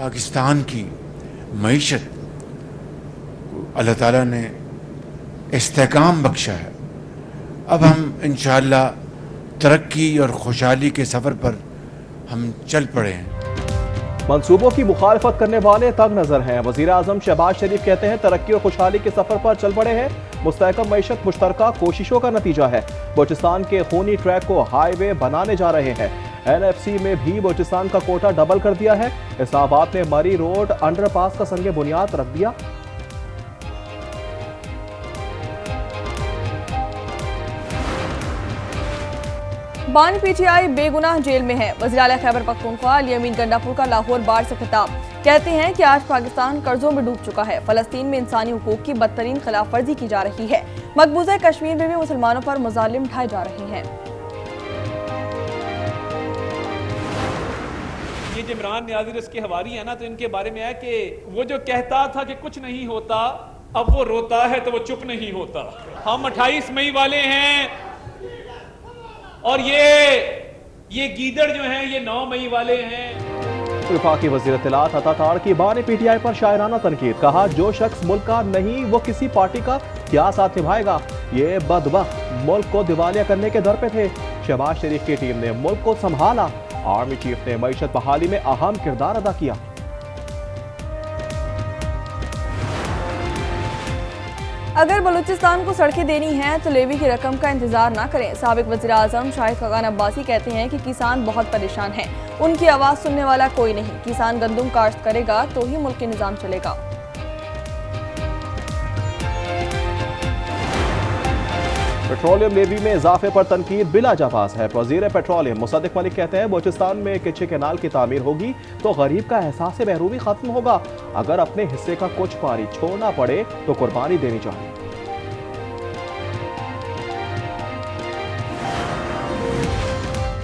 पाकिस्तान की मईशत अल्लाह ताला ने इस्तेकाम बख्शा है। अब हम इंशाअल्लाह तरक्की और खुशहाली के सफ़र पर हम चल पड़े हैं। मंसूबों की मुखालफत करने वाले तंग नजर हैं। वजीर आजम शहबाज शरीफ कहते हैं तरक्की और खुशहाली के सफर पर चल पड़े हैं। मुस्तहकम मईशत मुश्तरका कोशिशों का नतीजा है। बलूचिस्तान के खूनी ट्रैक को हाईवे बनाने जा रहे हैं। NFC में भी बलूचिस्तान का कोटा डबल कर दिया है। इस्लामाबाद में मरी रोड अंडरपास का संगे बुनियाद रख दिया। बानी PTI बेगुनाह जेल में है। वज़ीर आला खैबर पख्तूनख्वा अली अमीन गंडापुर का लाहौर बार से खिताब। कहते हैं कि आज पाकिस्तान कर्जों में डूब चुका है। फलस्तीन में इंसानी हुकूक की बदतरीन खिलाफ वर्जी की जा रही है। मकबूजा कश्मीर में भी मुसलमानों पर मुजालिम ढाए जा रहे हैं। ये जो इमरान नियाज़ी इसके हवारी है ना, तो इनके बारे में है कि वो जो कहता था कि कुछ नहीं होता, अब वो रोता है तो वो चुप नहीं होता। हम 28 मई वाले हैं और ये गीदड़ जो हैं ये 9 मई वाले हैं। वफाकी वज़ीर इत्तलात अता ताड़ की बानी PTI पर शायराना तनकीद। कहा जो शख्स मुल्क का नहीं वो किसी पार्टी का क्या साथ निभाएगा। ये बदबख्त मुल्क को दिवालिया करने के दर पे थे। शहबाज शरीफ की टीम ने मुल्क को संभाला। आर्मी चीफ ने मईशत बहाली में अहम किरदार अदा किया। अगर बलूचिस्तान को सड़कें देनी हैं तो लेवी की रकम का इंतजार ना करें। साबिक वज़ीर आज़म शाहिद खगान अब्बासी कहते हैं कि किसान बहुत परेशान हैं। उनकी आवाज़ सुनने वाला कोई नहीं। किसान गंदुम काश्त करेगा तो ही मुल्क का निज़ाम चलेगा। पेट्रोलियम लेवी में इजाफे पर तनकीद बिला जाबाज है। वजीर पेट्रोलियम मुसद्दिक मलिक कहते हैं बलूचिस्तान में किच्चे कैनाल की तामीर होगी तो गरीब का एहसास महरूमी खत्म होगा। अगर अपने हिस्से का कुछ पानी छोड़ना पड़े तो कुर्बानी देनी चाहिए।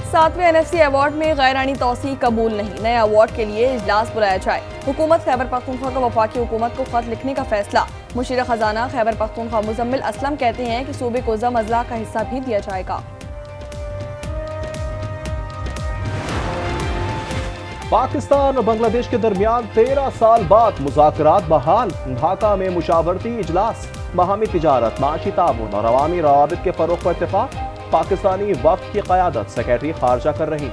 सातवें NFC अवार्ड में गैरानी तौसी कबूल नहीं। नए अवार्ड के लिए इजलास बुलाया जाए। हुकूमत खैबर पख्तूनख्वा का वफाकी हुकूमत को खत लिखने का फैसला। मुशीर खजाना खैबर पख्तूनख्वा मुजम्मिल असलम कहते हैं कि सूबे को जम अजला का हिस्सा भी दिया जाएगा। पाकिस्तान और बांग्लादेश के दरमियान 13 साल बाद मुज़ाकरात बहाल। ढाका में मुशावरती इजलास। बाहमी तिजारत, माशी ताउन और अवामी रवाबित के फरोग पर इत्तेफाक। पाकिस्तानी वफ्द की क़यादत सेक्रेटरी खारजा कर रही।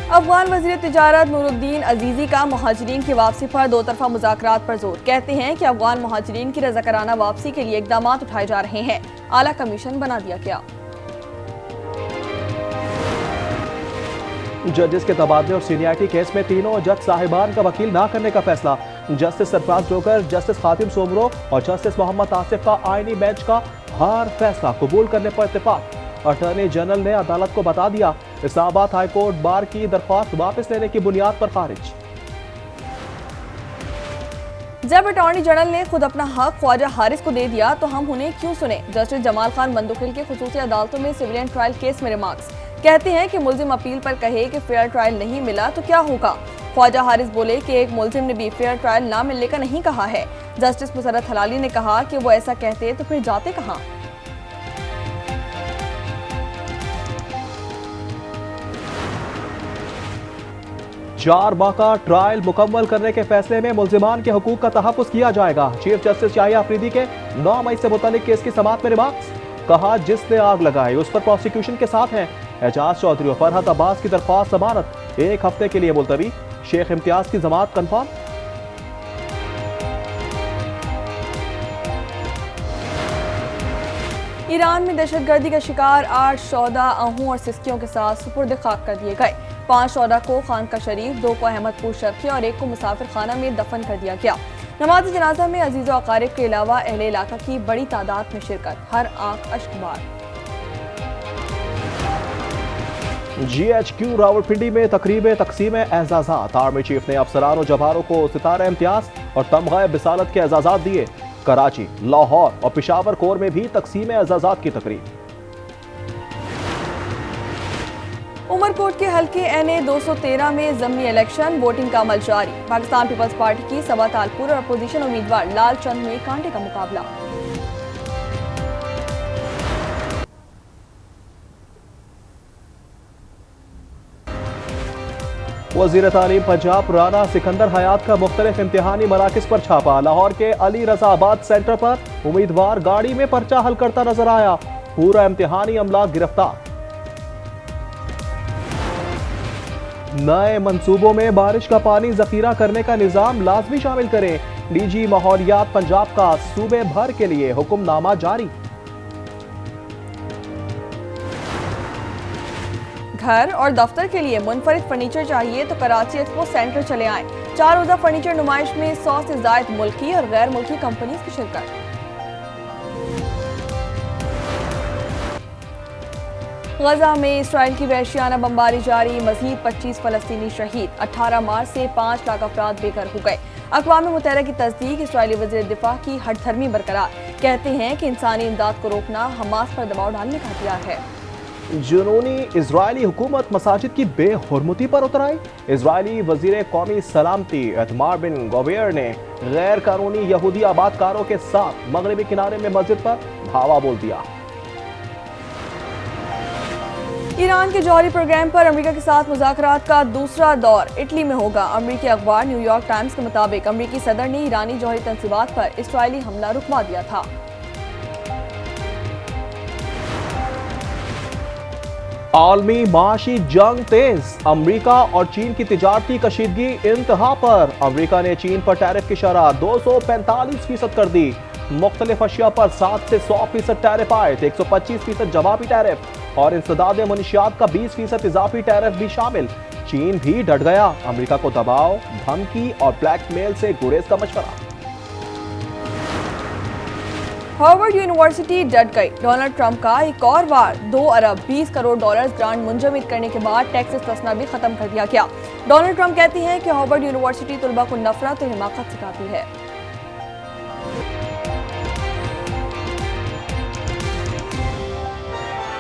अफगान वज़ीर तिजारत नूरुद्दीन अजीज़ी का मुहाजिरीन की वापसी पर दो तरफा मुज़ाकरात पर जोर। कहते हैं कि अफगान मुहाजिरीन की रज़ाकाराना वापसी के लिए इक़दाम उठाए जा रहे हैं। आला कमीशन बना दिया गया। जजेस के तबादले और सीनियरिटी केस में तीनों जज साहिबान का वकील ना करने का फैसला। जस्टिस सरफराज जोकर, जस्टिस खातिम सोमरो और जस्टिस मोहम्मद आसिफ का आईनी बेंच का हर फैसला कबूल करने पर इत्तेफाक। अटॉर्नी जनरल ने अदालत को बता दिया। इस्लामाबाद हाई कोर्ट बार की दरख्वास्त वापस लेने की बुनियाद पर खारिज। जब अटॉर्नी जनरल ने खुद अपना हक ख्वाजा हारिस को दे दिया तो हम उन्हें क्यों सुने। जस्टिस जमाल खान बंदुखिल के खुसूसी अदालतों में सिविलियन ट्रायल केस में रिमार्क्स। कहते हैं कि मुल्जिम अपील पर कहे कि फेयर ट्रायल नहीं मिला तो क्या होगा। ख्वाजा हारिस बोले कि एक मुल्जिम ने भी फेयर ट्रायल ना मिलने का नहीं कहा है। जस्टिस मुसर्रत हलाली ने कहा कि वो ऐसा कहते तो फिर जाते कहाँ। चार माह का ट्रायल मुकम्मल करने के फैसले में मुल्जिमान के हकूक का तहफ़्फ़ुज़ किया जाएगा। चीफ जस्टिस याहिया अफरीदी के 9 मई से मुतल्लिक केस की समाअत में रिमार्क्स। कहा जिसने आग लगाई उस पर प्रोसिक्यूशन के साथ हैं। एजाज चौधरी और फरहत अब्बास की दरख्वास्त जमानत 1 हफ्ते के लिए मुलतवी। शेख इम्तियाज की जमानत कन्फर्म। ईरान में दहशतगर्दी का शिकार 8 शोहदा आहू और सिस्कियों के साथ सुपुर्द खाक कर दिए गए। 5 शोहदा को खानका शरीफ, 2 को अहमदपुर शर्की और 1 को मुसाफिर खाना में दफन कर दिया गया। नमाज जनाजा में अजीज़ व अकारिब के अलावा अहले इलाका की बड़ी तादाद में शिरकत। हर आंख अश्कबार। GHQ रावलपिंडी में तकरीब तकसीम एजाजात। आर्मी चीफ ने अफसरान और जवानों को सितारा इम्तियाज और तमगा बिसालत के एजाजात दिए। कराची, लाहौर और पेशावर कोर में भी तकसीम एजाजात की तकरीब। उमरकोट के हल्के NA 213 में ज़मीनी इलेक्शन वोटिंग का अमल जारी। पाकिस्तान पीपल्स पार्टी की सबा तालपुर और अपोजिशन उम्मीदवार लाल चंद में कांटे का मुकाबला। वज़ीर तालीम पंजाब राना सिकंदर हयात का मुख्तलिफ इम्तिहानी मराकिज़ पर छापा। लाहौर के अली रज़ाबाद सेंटर पर उम्मीदवार गाड़ी में पर्चा हल करता नजर आया। पूरा इम्तिहानी अमला गिरफ्तार। नए मंसूबों में बारिश का पानी जखीरा करने का निजाम लाजमी शामिल करें। डीजी माहौलियात पंजाब का सूबे भर के लिए हुक्मनामा जारी। घर और दफ्तर के लिए मुनफरिद फर्नीचर चाहिए तो कराची एक्सपो सेंटर चले आएं। 4 रोजा फर्नीचर नुमाइश में 100 से ज्यादा मुल्की और गैर मुल्की कंपनीज की शिरकत। गजा में इसराइल की वहशियाना बमबारी जारी, मजीद 25 फलस्तीनी शहीद। 18 मार्च से 5 लाख अफराद बेघर हो गए। अक़वाम मुत्तहिदा की तस्दीक, इसराइली वज़ीर दिफा की हठधर्मी बरकरार। कहते हैं कि इंसानी इमदाद को रोकना हमास पर दबाव डालने का हथियार है। जुनूनी इजरायली हुकूमत मसाजिद की बेहुरमती पर उतर आई। इजरायली वजीर कौमी सलामती इतमार बिन गवीर ने गैर कानूनी यहूदी आबादकारों के साथ मगरबी किनारे में मस्जिद पर धावा बोल दिया। ईरान के जौहरी प्रोग्राम पर अमेरिका के साथ मुज़ाकरात का दूसरा दौर इटली में होगा। अमेरिकी अखबार न्यूयॉर्क टाइम्स के मुताबिक अमेरिकी सदर ने ईरानी जौहरी तंसीबात पर इसराइली हमला रुकवा दिया था। आलमी माशी जंग तेज, अमेरिका और चीन की तिजारती कशीदगी इंतहा पर। अमेरिका ने चीन पर टैरिफ की शरह 245% कर दी। मुख्तलिफ अशिया पर 7 से 100% टैरिफ आयद, 125% जवाबी टैरिफ और इंसदाद मनशियात का 20% इजाफी टैरिफ भी शामिल। चीन भी डट गया। अमेरिका को दबाव, धमकी और ब्लैकमेल से गुरेज का मशवरा। हार्वर्ड यूनिवर्सिटी डट गई। डोनाल्ड ट्रंप का एक और बार 2 अरब 20 करोड़ डॉलर ग्रांट मुंजमद करने के बाद टैक्स तस्ना भी खत्म कर दिया गया। डोनाल्ड ट्रंप कहती हैं कि हार्वर्ड यूनिवर्सिटी तुलबा को नफरत और हिमाकत सिखाती है।